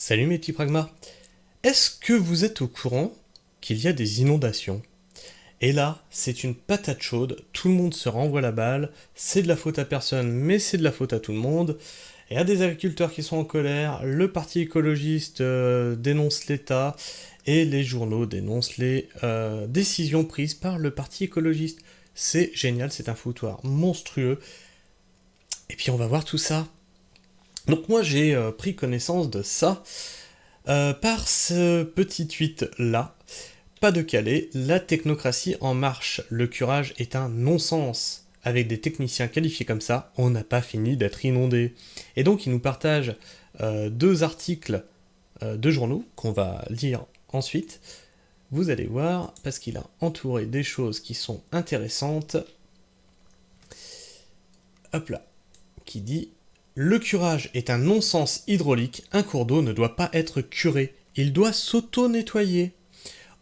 Salut mes petits pragmas. Est-ce que vous êtes au courant qu'il y a des inondations? Et là, c'est une patate chaude, tout le monde se renvoie la balle, c'est de la faute à personne, mais c'est de la faute à tout le monde. Il y a des agriculteurs qui sont en colère, le parti écologiste dénonce l'État, et les journaux dénoncent les décisions prises par le parti écologiste. C'est génial, c'est un foutoir monstrueux. Et puis on va voir tout ça. Donc moi j'ai pris connaissance de ça par ce petit tweet là. Pas de Calais, la technocratie en marche. Le curage est un non-sens. Avec des techniciens qualifiés comme ça, on n'a pas fini d'être inondé. Et donc il nous partage deux articles de journaux qu'on va lire ensuite. Vous allez voir, parce qu'il a entouré des choses qui sont intéressantes. Hop là, qui dit: le curage est un non-sens hydraulique, un cours d'eau ne doit pas être curé, il doit s'auto-nettoyer.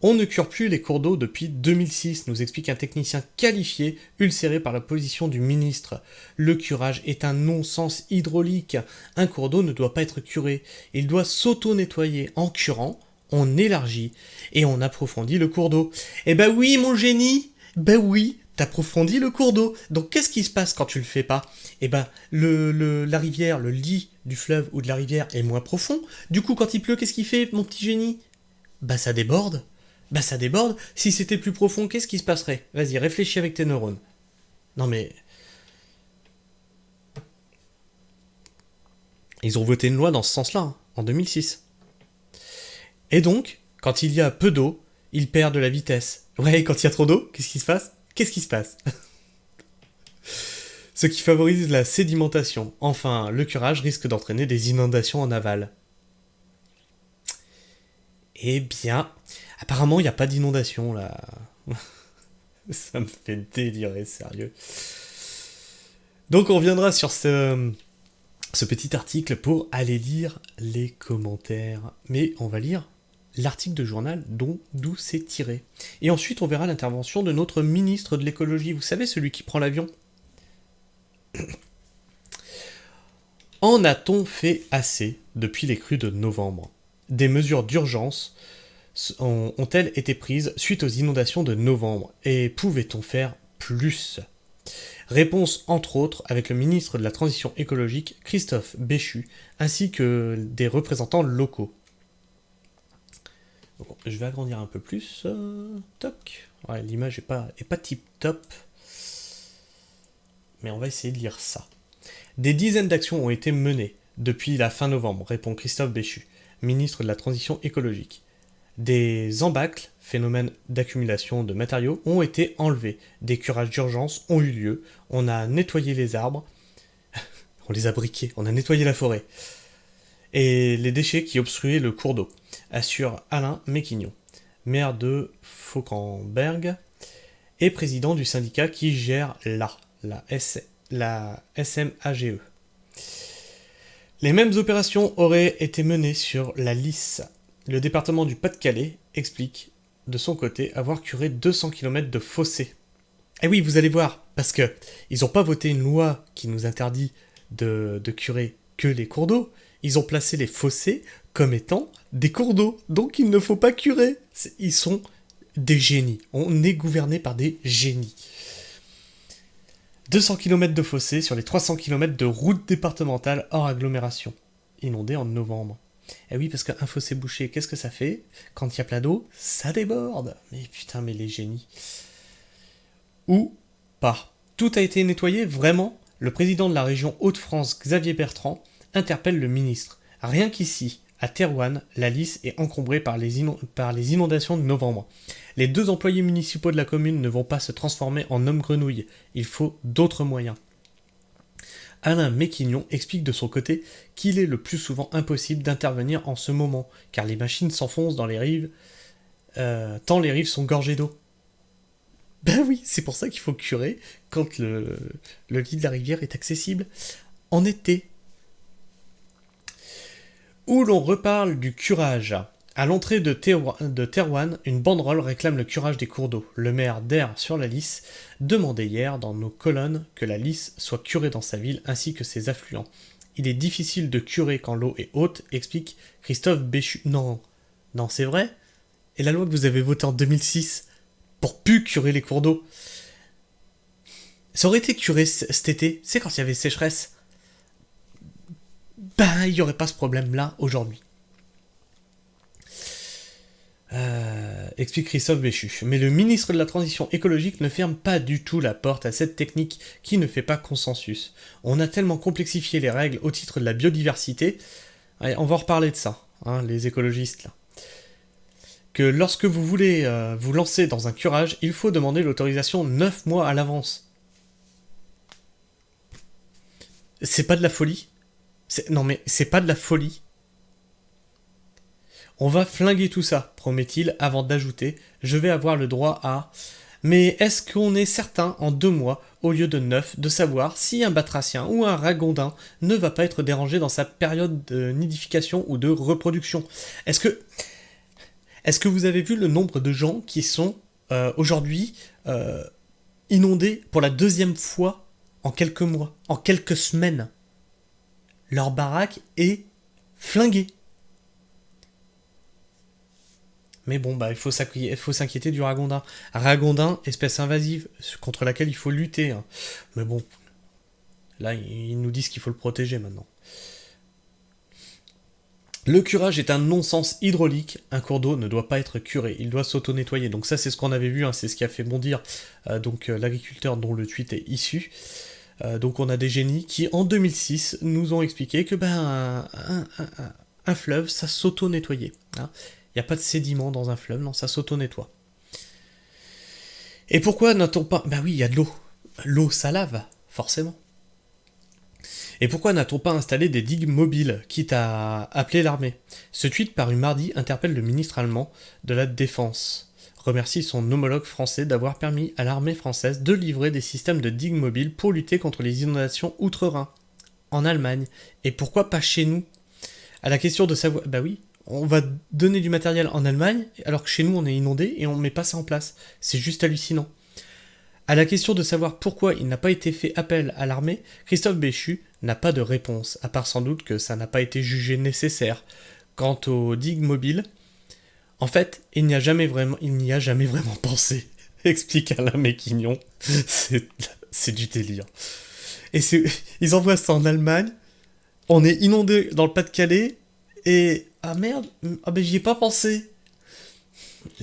On ne cure plus les cours d'eau depuis 2006, nous explique un technicien qualifié, ulcéré par la position du ministre. Le curage est un non-sens hydraulique, un cours d'eau ne doit pas être curé, il doit s'auto-nettoyer. En curant, on élargit et on approfondit le cours d'eau. Eh ben oui, mon génie, ben oui, t'approfondis le cours d'eau. Donc qu'est-ce qui se passe quand tu le fais pas? Eh ben la rivière, le lit du fleuve ou de la rivière est moins profond. Du coup, quand il pleut, qu'est-ce qu'il fait, mon petit génie? Bah ça déborde. Bah ça déborde. Si c'était plus profond, qu'est-ce qui se passerait? Vas-y, réfléchis avec tes neurones. Non mais... Ils ont voté une loi dans ce sens-là, hein, en 2006. Et donc, quand il y a peu d'eau, il perd de la vitesse. Ouais, quand il y a trop d'eau, qu'est-ce qui se passe? Qu'est-ce qui se passe? Ce qui favorise la sédimentation. Enfin, le curage risque d'entraîner des inondations en aval. Eh bien, apparemment, il n'y a pas d'inondation là. Ça me fait délirer, sérieux. Donc on reviendra sur ce petit article pour aller lire les commentaires. Mais on va lire l'article de journal d'où c'est tiré. Et ensuite on verra l'intervention de notre ministre de l'écologie. Vous savez, celui qui prend l'avion. En a-t-on fait assez depuis les crues de novembre? Des mesures d'urgence ont-elles été prises suite aux inondations de novembre? Et pouvait-on faire plus? Réponse entre autres avec le ministre de la Transition écologique, Christophe Béchu, ainsi que des représentants locaux. Bon, je vais agrandir un peu plus. Toc. Ouais, l'image est pas tip top. Mais on va essayer de lire ça. Des dizaines d'actions ont été menées depuis la fin novembre, répond Christophe Béchu, ministre de la Transition écologique. Des embâcles, phénomène d'accumulation de matériaux, ont été enlevés. Des curages d'urgence ont eu lieu. On a nettoyé les arbres. On les a briqués. On a nettoyé la forêt. Et les déchets qui obstruaient le cours d'eau, assure Alain Méquignon, maire de Fauquemberg et président du syndicat qui gère la SMAGE. Les mêmes opérations auraient été menées sur la Lys. Le département du Pas-de-Calais explique de son côté avoir curé 200 km de fossés. Et oui, vous allez voir, parce que ils n'ont pas voté une loi qui nous interdit de curer que les cours d'eau. Ils ont placé les fossés comme étant des cours d'eau, donc il ne faut pas curer. Ils sont des génies. On est gouverné par des génies. 200 km de fossés sur les 300 km de routes départementales hors agglomération, inondées en novembre. Eh oui, parce qu'un fossé bouché, qu'est-ce que ça fait? Quand il y a plein d'eau, ça déborde. Mais putain, mais les génies. Ou pas. Tout a été nettoyé, vraiment? Le président de la région Hauts-de-France, Xavier Bertrand, interpelle le ministre. Rien qu'ici, à Thérouanne, la Lys est encombrée par les inondations de novembre. Les 2 employés municipaux de la commune ne vont pas se transformer en hommes grenouilles. Il faut d'autres moyens. Alain Méquignon explique de son côté qu'il est le plus souvent impossible d'intervenir en ce moment, car les machines s'enfoncent dans les rives, tant les rives sont gorgées d'eau. Ben oui, c'est pour ça qu'il faut curer quand le lit de la rivière est accessible en été. Où l'on reparle du curage. À l'entrée de Thérouanne, une banderole réclame le curage des cours d'eau. Le maire d'Aire sur la Lys demandait hier dans nos colonnes que la Lys soit curée dans sa ville ainsi que ses affluents. il est difficile de curer quand l'eau est haute, explique Christophe Béchu. Non, non, c'est vrai. Et la loi que vous avez votée en 2006 pour plus curer les cours d'eau, ça aurait été curé cet été, c'est quand il y avait sécheresse. Ben, il n'y aurait pas ce problème-là aujourd'hui. Explique Christophe Béchu. Mais le ministre de la Transition écologique ne ferme pas du tout la porte à cette technique qui ne fait pas consensus. On a tellement complexifié les règles au titre de la biodiversité, allez, on va en reparler de ça, hein, les écologistes là, que lorsque vous voulez vous lancer dans un curage, il faut demander l'autorisation 9 mois à l'avance. C'est pas de la folie ? Non mais c'est pas de la folie. On va flinguer tout ça, promet-il, avant d'ajouter « Je vais avoir le droit à... » Mais est-ce qu'on est certain, en 2 mois, au lieu de 9, de savoir si un batracien ou un ragondin ne va pas être dérangé dans sa période de nidification ou de reproduction ? Est-ce que vous avez vu le nombre de gens qui sont aujourd'hui inondés pour la 2e fois en quelques mois, en quelques semaines ? Leur baraque est flinguée. Mais bon, bah, il faut s'inquiéter du ragondin. Ragondin, espèce invasive, contre laquelle il faut lutter. Hein. Mais bon, là, ils nous disent qu'il faut le protéger maintenant. Le curage est un non-sens hydraulique. Un cours d'eau ne doit pas être curé, il doit s'auto-nettoyer. Donc ça, c'est ce qu'on avait vu, hein, c'est ce qui a fait bondir l'agriculteur dont le tweet est issu. Donc on a des génies qui, en 2006, nous ont expliqué que un fleuve, ça s'auto-nettoyait. Hein. Il n'y a pas de sédiments dans un fleuve, non, ça s'auto-nettoie. Et pourquoi n'a-t-on pas... Bah oui, il y a de l'eau. L'eau, ça lave, forcément. Et pourquoi n'a-t-on pas installé des digues mobiles, quitte à appeler l'armée ? Ce tweet paru mardi interpelle le ministre allemand de la Défense. Remercie son homologue français d'avoir permis à l'armée française de livrer des systèmes de digues mobiles pour lutter contre les inondations outre-Rhin, en Allemagne. Et pourquoi pas chez nous ? À la question de savoir... Bah oui, on va donner du matériel en Allemagne, alors que chez nous on est inondé et on ne met pas ça en place. C'est juste hallucinant. À la question de savoir pourquoi il n'a pas été fait appel à l'armée, Christophe Béchu n'a pas de réponse, à part sans doute que ça n'a pas été jugé nécessaire. Quant aux digues mobiles, en fait, il n'y a jamais vraiment pensé, explique Alain Méquignon. C'est du délire. Et ils envoient ça en Allemagne, on est inondé dans le Pas-de-Calais, et... Ah merde, j'y ai pas pensé.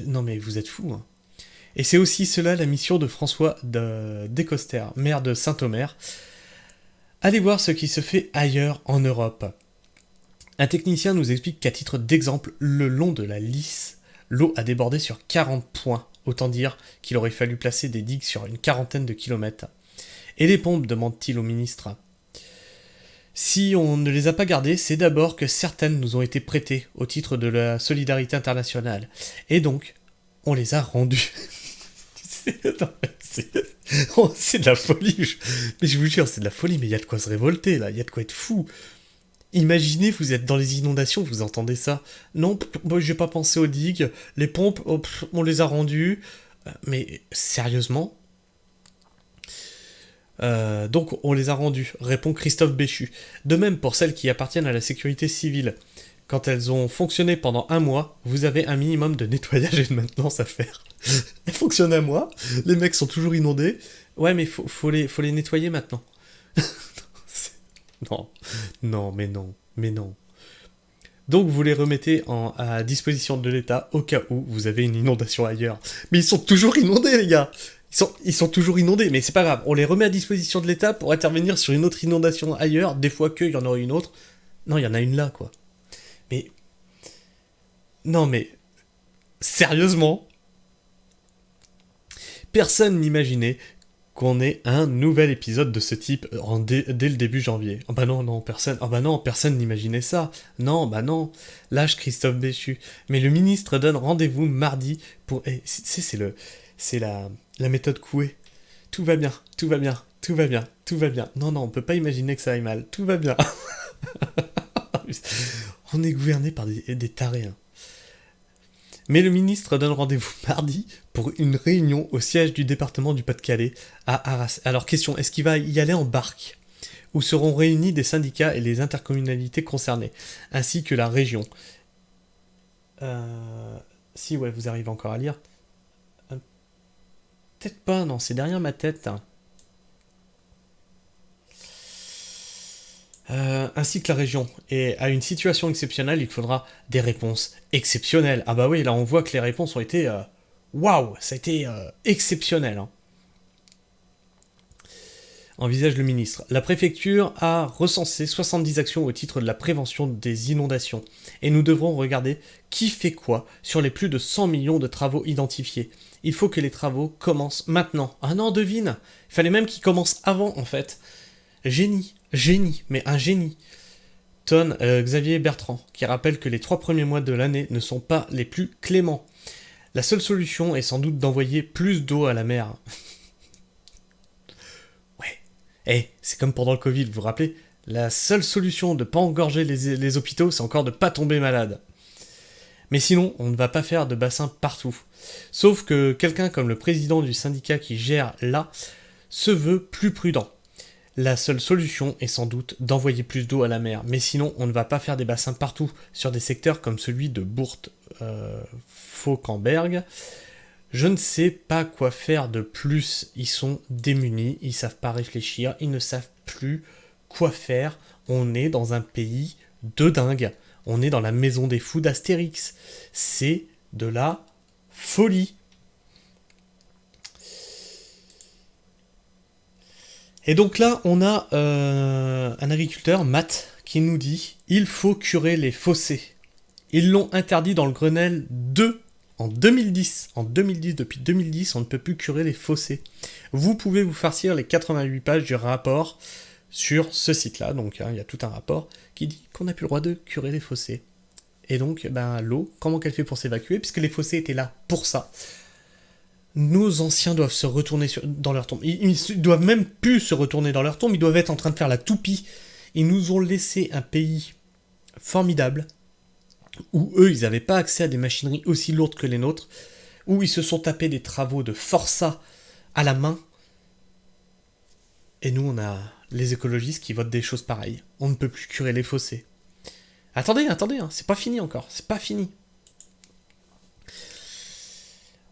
Non mais vous êtes fous, hein. Et c'est aussi cela la mission de François Descoster, maire de Saint-Omer. Allez voir ce qui se fait ailleurs en Europe. Un technicien nous explique qu'à titre d'exemple, le long de la Lys, l'eau a débordé sur 40 points. Autant dire qu'il aurait fallu placer des digues sur une 40aine de kilomètres. Et les pompes, demande-t-il au ministre. Si on ne les a pas gardées, c'est d'abord que certaines nous ont été prêtées au titre de la solidarité internationale. Et donc, on les a rendues. C'est de la folie. Mais je vous jure, c'est de la folie, mais il y a de quoi se révolter, là. Il y a de quoi être fou. Imaginez, vous êtes dans les inondations, vous entendez ça. Non, moi j'ai pas pensé aux digues. Les pompes, on les a rendues. Mais sérieusement ? Donc on les a rendues, répond Christophe Béchu. De même pour celles qui appartiennent à la sécurité civile. Quand elles ont fonctionné pendant 1 mois, vous avez un minimum de nettoyage et de maintenance à faire. Elles fonctionnent 1 mois, les mecs sont toujours inondés. Ouais mais faut les nettoyer maintenant. Non, mais non. Donc vous les remettez à disposition de l'État au cas où vous avez une inondation ailleurs. Mais ils sont toujours inondés les gars. Ils sont toujours inondés, mais c'est pas grave. On les remet à disposition de l'État pour intervenir sur une autre inondation ailleurs, des fois qu'il y en aurait une autre. Non, il y en a une là, quoi. Mais... Non, mais... Sérieusement ? Personne n'imaginait qu'on ait un nouvel épisode de ce type dès le début janvier. Oh bah non, personne n'imaginait ça. Non. Lâche Christophe Béchu. Mais le ministre donne rendez-vous mardi pour... C'est la méthode Coué. Tout va bien. Non, on peut pas imaginer que ça aille mal. Tout va bien. On est gouverné par des tarés. Hein. Mais le ministre donne rendez-vous mardi pour une réunion au siège du département du Pas-de-Calais à Arras. Alors question, est-ce qu'il va y aller en barque ? où seront réunis des syndicats et les intercommunalités concernées, ainsi que la région. Si, ouais, vous arrivez encore à lire. Peut-être pas, non, c'est derrière ma tête. Hein. Ainsi que la région. Et à une situation exceptionnelle, il faudra des réponses exceptionnelles. Ah bah oui, là on voit que les réponses ont été... Waouh, ça a été exceptionnel. Hein. Envisage le ministre. La préfecture a recensé 70 actions au titre de la prévention des inondations. Et nous devrons regarder qui fait quoi sur les plus de 100 millions de travaux identifiés. Il faut que les travaux commencent maintenant. Ah non, devine. Il fallait même qu'ils commencent avant, en fait. Génie, mais un génie. Xavier Bertrand, qui rappelle que les 3 premiers mois de l'année ne sont pas les plus cléments. La seule solution est sans doute d'envoyer plus d'eau à la mer. C'est comme pendant le Covid, vous vous rappelez? La seule solution de ne pas engorger les hôpitaux, c'est encore de ne pas tomber malade. Mais sinon, on ne va pas faire de bassin partout. Sauf que quelqu'un comme le président du syndicat qui gère là se veut plus prudent. La seule solution est sans doute d'envoyer plus d'eau à la mer. Mais sinon, on ne va pas faire des bassins partout sur des secteurs comme celui de Bourte-Fauquemberg. Je ne sais pas quoi faire de plus. Ils sont démunis, ils savent pas réfléchir, ils ne savent plus quoi faire. On est dans un pays de dingue. On est dans la maison des fous d'Astérix. C'est de la folie. Et donc là, on a un agriculteur, Matt, qui nous dit « Il faut curer les fossés ». Ils l'ont interdit dans le Grenelle 2 en 2010. En 2010, depuis 2010, on ne peut plus curer les fossés. Vous pouvez vous farcir les 88 pages du rapport sur ce site-là. Donc il y a tout un rapport qui dit qu'on n'a plus le droit de curer les fossés. Et donc, l'eau, comment qu'elle fait pour s'évacuer? Puisque les fossés étaient là pour ça. Nos anciens doivent se retourner dans leur tombe. Ils doivent même plus se retourner dans leur tombe, ils doivent être en train de faire la toupie. Ils nous ont laissé un pays formidable, où eux, ils n'avaient pas accès à des machineries aussi lourdes que les nôtres, où ils se sont tapés des travaux de forçat à la main. Et nous, on a les écologistes qui votent des choses pareilles. On ne peut plus curer les fossés. Attendez, c'est pas fini encore, c'est pas fini.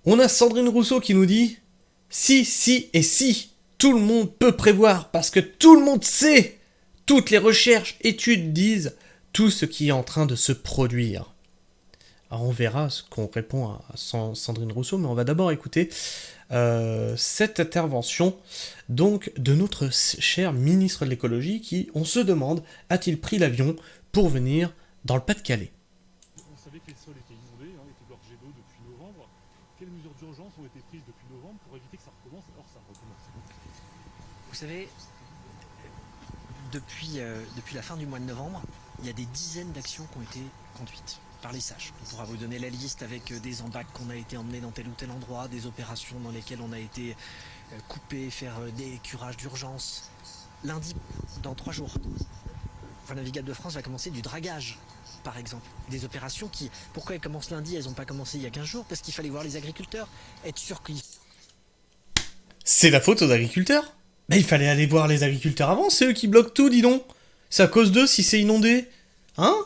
On a Sandrine Rousseau qui nous dit « Si, et si, tout le monde peut prévoir, parce que tout le monde sait. Toutes les recherches, études disent tout ce qui est en train de se produire. » Alors on verra ce qu'on répond à Sandrine Rousseau, mais on va d'abord écouter cette intervention donc de notre cher ministre de l'écologie qui, on se demande, a-t-il pris l'avion pour venir dans le Pas-de-Calais? On savait que les sols étaient inondés, étaient gorgés d'eau depuis novembre. Quelles mesures d'urgence ont été prises depuis novembre pour éviter que ça recommence? Alors ça recommence. Vous savez, depuis la fin du mois de novembre, il y a des dizaines d'actions qui ont été conduites par les sages. On pourra vous donner la liste avec des embacs qu'on a été emmenés dans tel ou tel endroit, des opérations dans lesquelles on a été coupé, faire des curages d'urgence. Lundi, dans 3 jours, Voies navigables de France va commencer du dragage, par exemple. Des opérations qui, pourquoi elles commencent lundi, elles n'ont pas commencé il y a 15 jours? Parce qu'il fallait voir les agriculteurs, être sûr qu'ils... C'est la faute aux agriculteurs? Mais il fallait aller voir les agriculteurs avant, c'est eux qui bloquent tout, dis donc. C'est à cause d'eux si c'est inondé. Hein?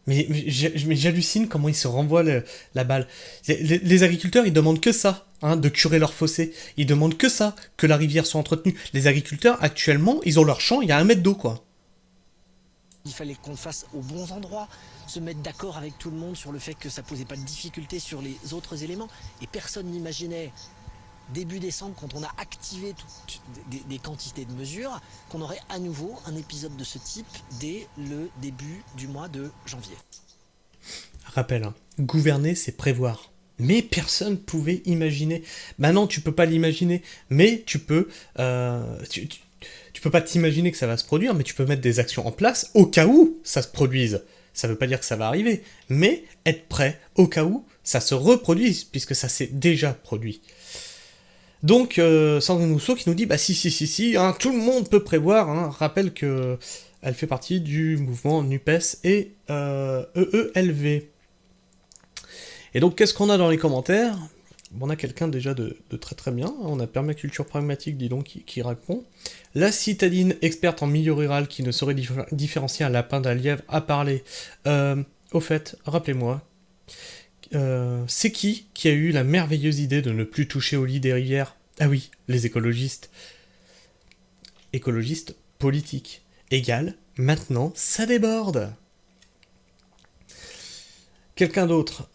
Mais j'hallucine comment ils se renvoient la balle. Les agriculteurs, ils demandent que ça, de curer leurs fossés. Ils demandent que ça, que la rivière soit entretenue. Les agriculteurs, actuellement, ils ont leur champ, il y a 1 mètre d'eau, quoi. Il fallait qu'on le fasse aux bons endroits, se mettre d'accord avec tout le monde sur le fait que ça posait pas de difficulté sur les autres éléments. Et personne n'imaginait, début décembre, quand on a activé des quantités de mesures, qu'on aurait à nouveau un épisode de ce type dès le début du mois de janvier. Rappel, gouverner, c'est prévoir. Mais personne pouvait imaginer. Non, tu peux pas l'imaginer, mais tu peux... Tu peux pas t'imaginer que ça va se produire, mais tu peux mettre des actions en place au cas où ça se produise. Ça veut pas dire que ça va arriver, mais être prêt au cas où ça se reproduise, puisque ça s'est déjà produit. Donc, Sandrine Rousseau qui nous dit, si, tout le monde peut prévoir, rappelle que elle fait partie du mouvement NUPES et EELV. Et donc, qu'est-ce qu'on a dans les commentaires? On a quelqu'un déjà de très très bien, on a Permaculture Pragmatique, dis donc, qui répond. La citadine experte en milieu rural qui ne saurait différencier un lapin d'un lièvre a parlé. Au fait, rappelez-moi, c'est qui a eu la merveilleuse idée de ne plus toucher au lit des rivières? Ah oui, les écologistes. Écologistes politiques. Égal, maintenant, ça déborde. Quelqu'un d'autre,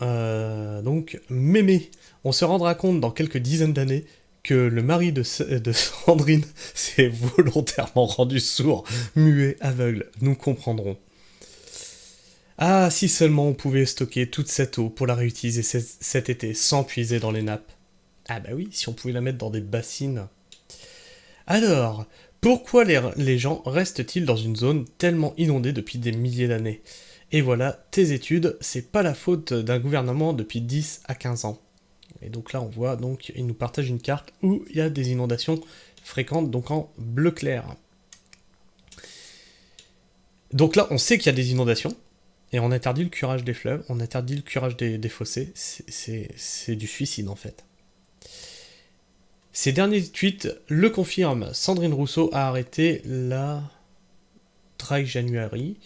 donc Mémé. On se rendra compte dans quelques dizaines d'années que le mari de Sandrine s'est volontairement rendu sourd, muet, aveugle. Nous comprendrons. Ah, si seulement on pouvait stocker toute cette eau pour la réutiliser cet été sans puiser dans les nappes. Ah bah oui, si on pouvait la mettre dans des bassines. Alors, pourquoi les gens restent-ils dans une zone tellement inondée depuis des milliers d'années? Et voilà, tes études, c'est pas la faute d'un gouvernement depuis 10 à 15 ans. Et donc là, on voit, donc, il nous partage une carte où il y a des inondations fréquentes, donc en bleu clair. Donc là, on sait qu'il y a des inondations, et on interdit le curage des fleuves, on interdit le curage des fossés. C'est du suicide, en fait. Ces derniers tweets le confirment. Sandrine Rousseau a arrêté la Dry January.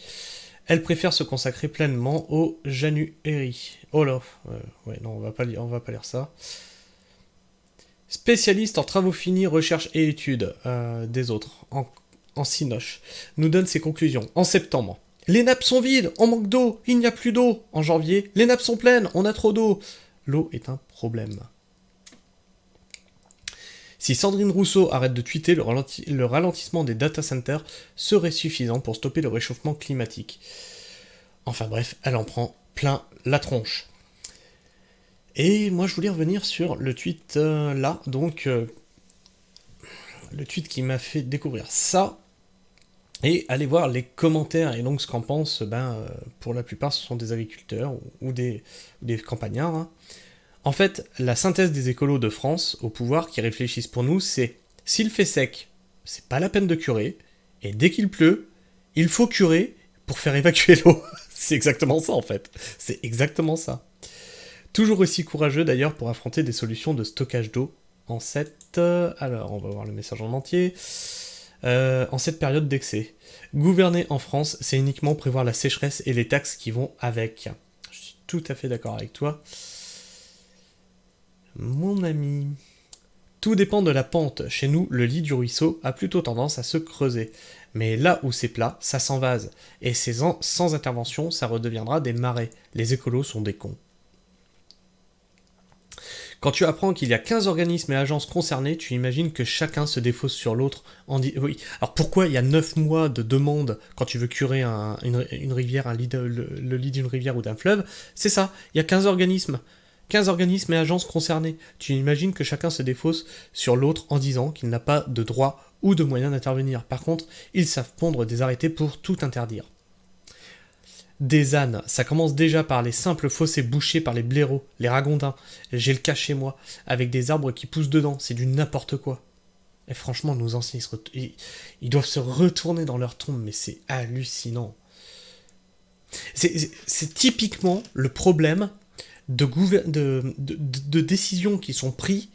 Elle préfère se consacrer pleinement au January. Oh là, ouais, non, on va pas lire ça. Spécialiste en travaux finis, recherche et études des autres, en Sinoche, nous donne ses conclusions. En septembre, les nappes sont vides, on manque d'eau, il n'y a plus d'eau. En janvier, les nappes sont pleines, on a trop d'eau. L'eau est un problème. Si Sandrine Rousseau arrête de tweeter, le ralentissement des data centers serait suffisant pour stopper le réchauffement climatique. Enfin bref, elle en prend plein la tronche. Et moi je voulais revenir sur le tweet là, donc le tweet qui m'a fait découvrir ça, et aller voir les commentaires, et donc ce qu'en pensent, pour la plupart ce sont des agriculteurs ou des campagnards, hein. En fait, la synthèse des écolos de France au pouvoir qui réfléchissent pour nous, c'est s'il fait sec, c'est pas la peine de curer, et dès qu'il pleut, il faut curer pour faire évacuer l'eau. C'est exactement ça en fait. C'est exactement ça. Toujours aussi courageux d'ailleurs pour affronter des solutions de stockage d'eau en cette... alors, on va voir le message en entier. En cette période d'excès. Gouverner en France, c'est uniquement prévoir la sécheresse et les taxes qui vont avec. Je suis tout à fait d'accord avec toi. Mon ami, tout dépend de la pente. Chez nous, le lit du ruisseau a plutôt tendance à se creuser. Mais là où c'est plat, ça s'envase. Et sans intervention, ça redeviendra des marais. Les écolos sont des cons. Quand tu apprends qu'il y a 15 organismes et agences concernés, tu imagines que chacun se défausse sur l'autre. Oui. Alors pourquoi il y a 9 mois de demande quand tu veux curer une rivière, le lit d'une rivière ou d'un fleuve? C'est ça, il y a 15 organismes. 15 organismes et agences concernés. Tu imagines que chacun se défausse sur l'autre en disant qu'il n'a pas de droit ou de moyens d'intervenir. Par contre, ils savent pondre des arrêtés pour tout interdire. Des ânes, ça commence déjà par les simples fossés bouchés par les blaireaux, les ragondins. J'ai le cas chez moi, avec des arbres qui poussent dedans, c'est du n'importe quoi. Et franchement, nos anciens, ils doivent se retourner dans leur tombe, mais c'est hallucinant. C'est typiquement le problème de décisions qui sont prises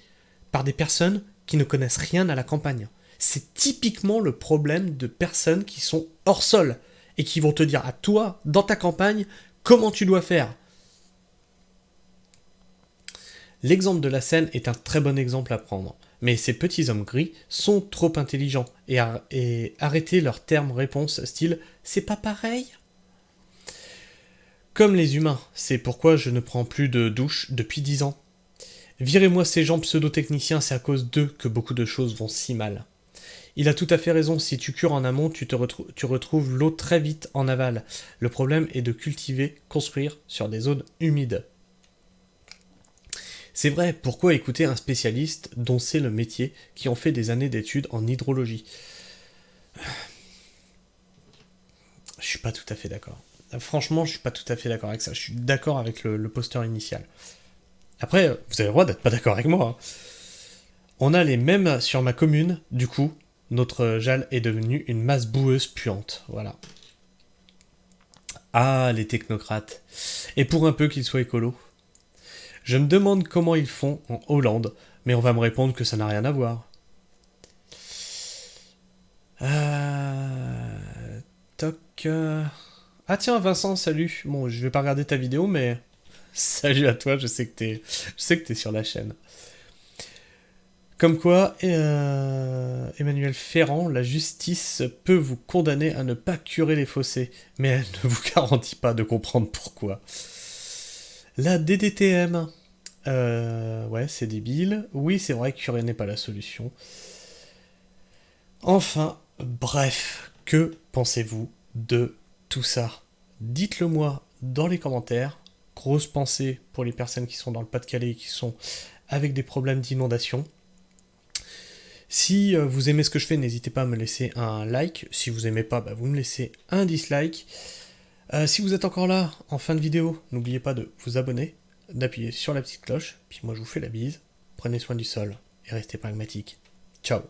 par des personnes qui ne connaissent rien à la campagne. C'est typiquement le problème de personnes qui sont hors sol et qui vont te dire à toi, dans ta campagne, comment tu dois faire. L'exemple de la Seine est un très bon exemple à prendre, mais ces petits hommes gris sont trop intelligents et arrêter leurs termes réponses style « c'est pas pareil ». Comme les humains, c'est pourquoi je ne prends plus de douche depuis 10 ans. Virez-moi ces gens pseudo-techniciens, c'est à cause d'eux que beaucoup de choses vont si mal. Il a tout à fait raison, si tu cures en amont, tu retrouves l'eau très vite en aval. Le problème est de cultiver, construire sur des zones humides. C'est vrai, pourquoi écouter un spécialiste dont c'est le métier, qui ont fait des années d'études en hydrologie? Je suis pas tout à fait d'accord. Franchement, je suis pas tout à fait d'accord avec ça. Je suis d'accord avec le poster initial. Après, vous avez le droit d'être pas d'accord avec moi. Hein. On a les mêmes sur ma commune, du coup, notre Jalles est devenue une masse boueuse puante. Voilà. Ah, les technocrates. Et pour un peu qu'ils soient écolos. Je me demande comment ils font en Hollande, mais on va me répondre que ça n'a rien à voir. Toc. Ah tiens, Vincent, salut. Bon, je vais pas regarder ta vidéo, mais salut à toi. Je sais que t'es sur la chaîne. Comme quoi, Emmanuel Ferrand, la justice peut vous condamner à ne pas curer les fossés, mais elle ne vous garantit pas de comprendre pourquoi. La DDTM. Ouais, c'est débile. Oui, c'est vrai que curer n'est pas la solution. Enfin, bref, que pensez-vous de tout ça? Dites-le moi dans les commentaires. Grosse pensée pour les personnes qui sont dans le Pas-de-Calais et qui sont avec des problèmes d'inondation. Si vous aimez ce que je fais, n'hésitez pas à me laisser un like. Si vous aimez pas, vous me laissez un dislike. Si vous êtes encore là, en fin de vidéo, n'oubliez pas de vous abonner, d'appuyer sur la petite cloche. Puis moi, je vous fais la bise. Prenez soin du sol et restez pragmatique. Ciao.